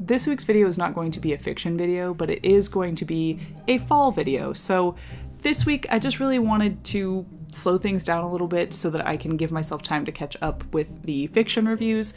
this week's video is not going to be a fiction video, but it is going to be a fall video. So this week I just really wanted to slow things down a little bit so that I can give myself time to catch up with the fiction reviews.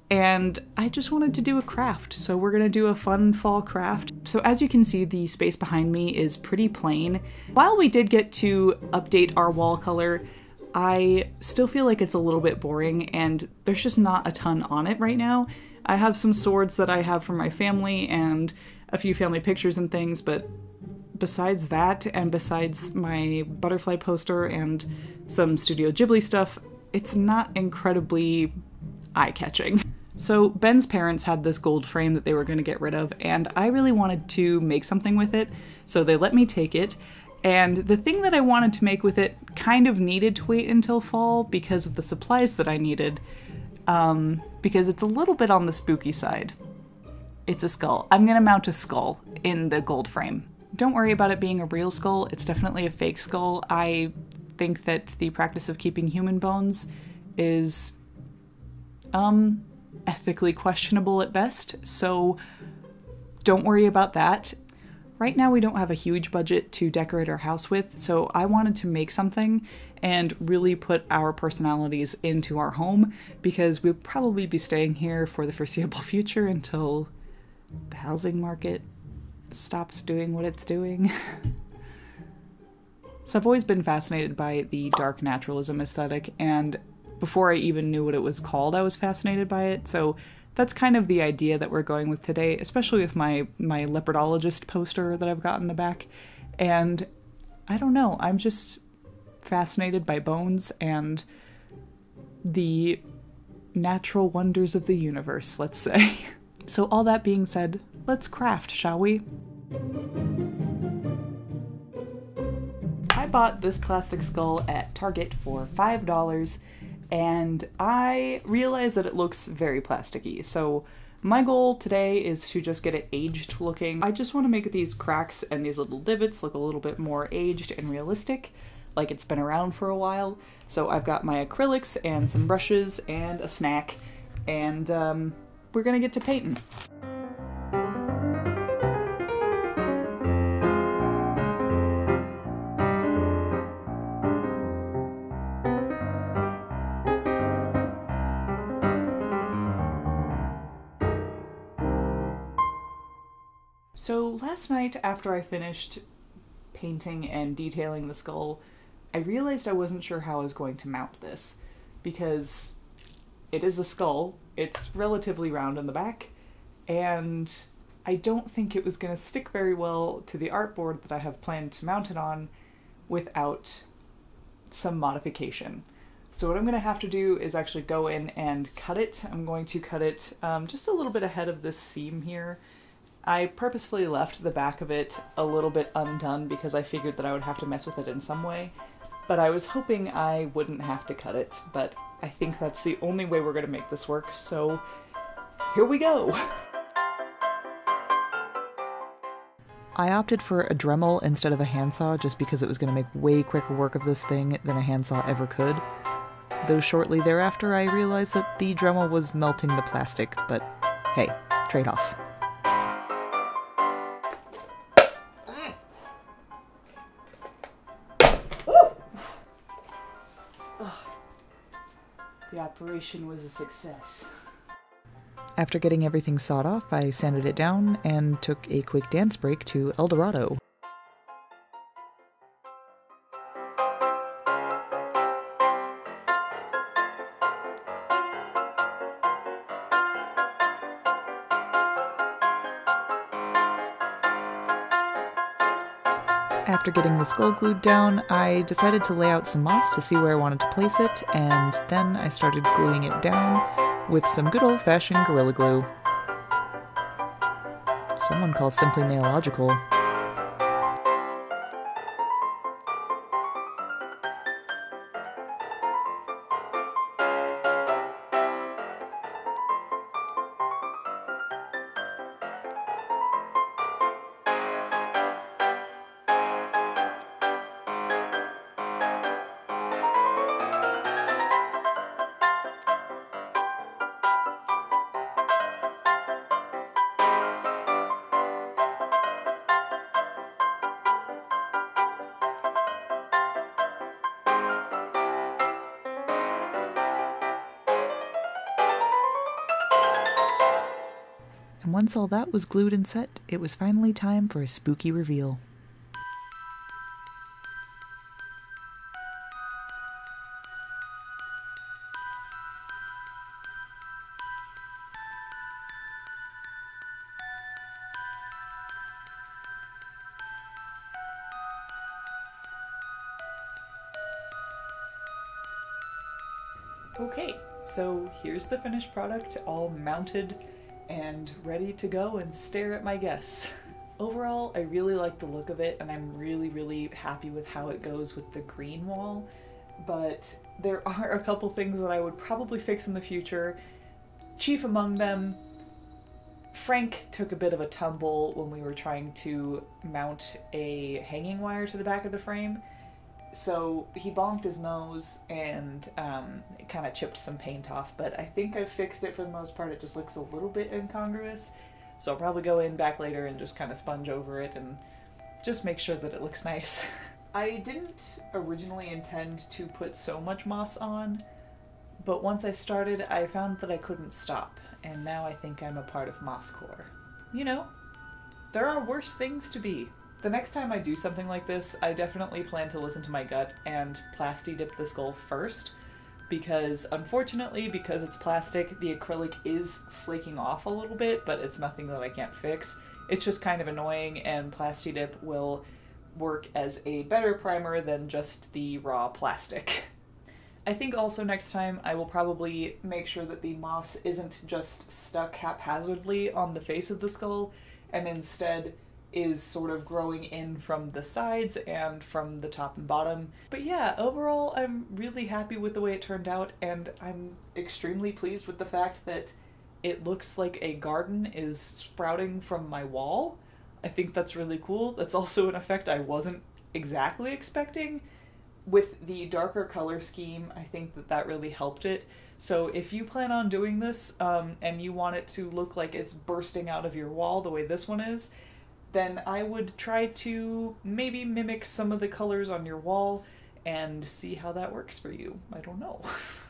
And I just wanted to do a craft, so we're gonna do a fun fall craft. So as you can see, the space behind me is pretty plain. While we did get to update our wall color, I still feel like it's a little bit boring and there's just not a ton on it right now. I have some swords that I have from my family and a few family pictures and things, but besides that, and besides my butterfly poster and some Studio Ghibli stuff, it's not incredibly eye-catching. So Ben's parents had this gold frame that they were going to get rid of, and I really wanted to make something with it, so they let me take it. And the thing that I wanted to make with it kind of needed to wait until fall because of the supplies that I needed, because it's a little bit on the spooky side. It's a skull. I'm gonna mount a skull in the gold frame. Don't worry about it being a real skull, it's definitely a fake skull. I think that the practice of keeping human bones is, ethically questionable at best, so don't worry about that. Right now we don't have a huge budget to decorate our house with, so I wanted to make something and really put our personalities into our home because we'll probably be staying here for the foreseeable future until the housing market stops doing what it's doing. So I've always been fascinated by the dark naturalism aesthetic, and before I even knew what it was called, I was fascinated by it, so that's kind of the idea that we're going with today, especially with my leopardologist poster that I've got in the back. And I don't know, I'm just fascinated by bones and the natural wonders of the universe, let's say. So all that being said, let's craft, shall we? I bought this plastic skull at Target for $5. And I realized that it looks very plasticky, so my goal today is to just get it aged looking. I just want to make these cracks and these little divots look a little bit more aged and realistic, like it's been around for a while. So I've got my acrylics and some brushes and a snack, and we're gonna get to painting. So last night, after I finished painting and detailing the skull, I realized I wasn't sure how I was going to mount this, because it is a skull, it's relatively round in the back, and I don't think it was going to stick very well to the artboard that I have planned to mount it on without some modification. So what I'm going to have to do is actually go in and cut it. I'm going to cut it just a little bit ahead of this seam here. I purposefully left the back of it a little bit undone because I figured that I would have to mess with it in some way, but I was hoping I wouldn't have to cut it, but I think that's the only way we're going to make this work, so here we go! I opted for a Dremel instead of a handsaw just because it was going to make way quicker work of this thing than a handsaw ever could. Though shortly thereafter I realized that the Dremel was melting the plastic, but hey, trade-off. The operation was a success. After getting everything sawed off, I sanded it down and took a quick dance break to El Dorado. After getting the skull glued down, I decided to lay out some moss to see where I wanted to place it, and then I started gluing it down with some good old-fashioned Gorilla Glue. Someone calls simply nailogical. once all that was glued and set, it was finally time for a spooky reveal. Okay, so here's the finished product, all mounted and ready to go and stare at my guests. Overall, I really like the look of it, and I'm really happy with how it goes with the green wall, but there are a couple things that I would probably fix in the future. Chief among them, Frank took a bit of a tumble when we were trying to mount a hanging wire to the back of the frame. So he bonked his nose and it kind of chipped some paint off, but I think I've fixed it for the most part. It just looks a little bit incongruous. So I'll probably go in back later and just kind of sponge over it and just make sure that it looks nice. I didn't originally intend to put so much moss on, but once I started, I found that I couldn't stop, and now I think I'm a part of Mosscore. You know, there are worse things to be. The next time I do something like this, I definitely plan to listen to my gut and plasti dip the skull first, because unfortunately, because it's plastic, the acrylic is flaking off a little bit, but it's nothing that I can't fix. It's just kind of annoying, and plasti dip will work as a better primer than just the raw plastic. I think also next time I will probably make sure that the moss isn't just stuck haphazardly on the face of the skull, and instead is sort of growing in from the sides and from the top and bottom. But yeah, overall I'm really happy with the way it turned out, and I'm extremely pleased with the fact that it looks like a garden is sprouting from my wall. I think that's really cool. That's also an effect I wasn't exactly expecting. With the darker color scheme, I think that that really helped it. So if you plan on doing this and you want it to look like it's bursting out of your wall the way this one is, then I would try to maybe mimic some of the colors on your wall and see how that works for you. I don't know.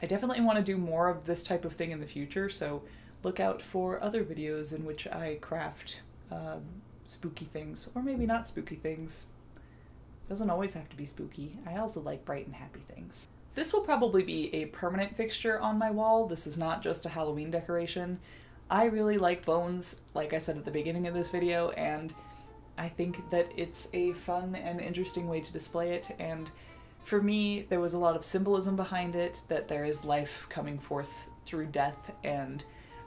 I definitely want to do more of this type of thing in the future, so look out for other videos in which I craft spooky things, or maybe not spooky things. It doesn't always have to be spooky. I also like bright and happy things. This will probably be a permanent fixture on my wall. This is not just a Halloween decoration. I really like bones, like I said at the beginning of this video, and I think that it's a fun and interesting way to display it, and for me there was a lot of symbolism behind it, that there is life coming forth through death, and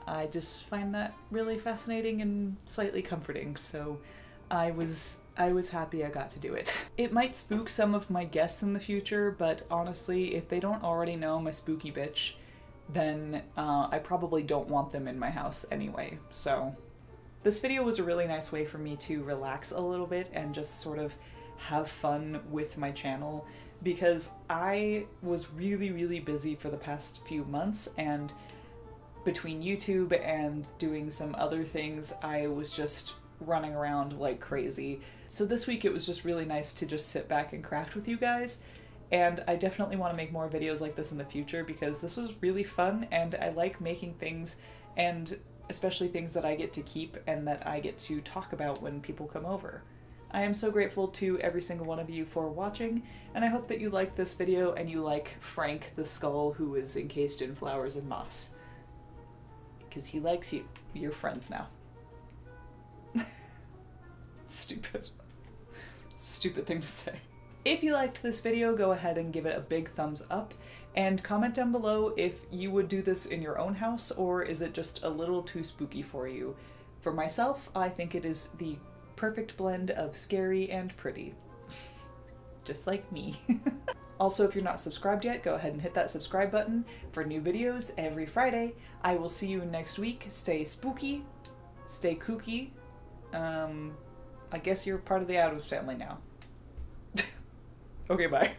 I just find that really fascinating and slightly comforting, so I was happy I got to do it. It might spook some of my guests in the future, but honestly, if they don't already know I'm a spooky bitch, then I probably don't want them in my house anyway, so. This video was a really nice way for me to relax a little bit and just sort of have fun with my channel, because I was really busy for the past few months, and between YouTube and doing some other things, I was just running around like crazy. So this week it was just really nice to just sit back and craft with you guys, and I definitely want to make more videos like this in the future because this was really fun, and I like making things, and especially things that I get to keep and that I get to talk about when people come over. I am so grateful to every single one of you for watching, and I hope that you liked this video and you like Frank the skull who is encased in flowers and moss. Because he likes you. You're friends now. Stupid. Stupid thing to say. If you liked this video, go ahead and give it a big thumbs up, and comment down below if you would do this in your own house, or is it just a little too spooky for you. For myself, I think it is the perfect blend of scary and pretty. Just like me. Also, if you're not subscribed yet, go ahead and hit that subscribe button for new videos every Friday. I will see you next week. Stay spooky, stay kooky. I guess you're part of the Addams family now. Okay, bye.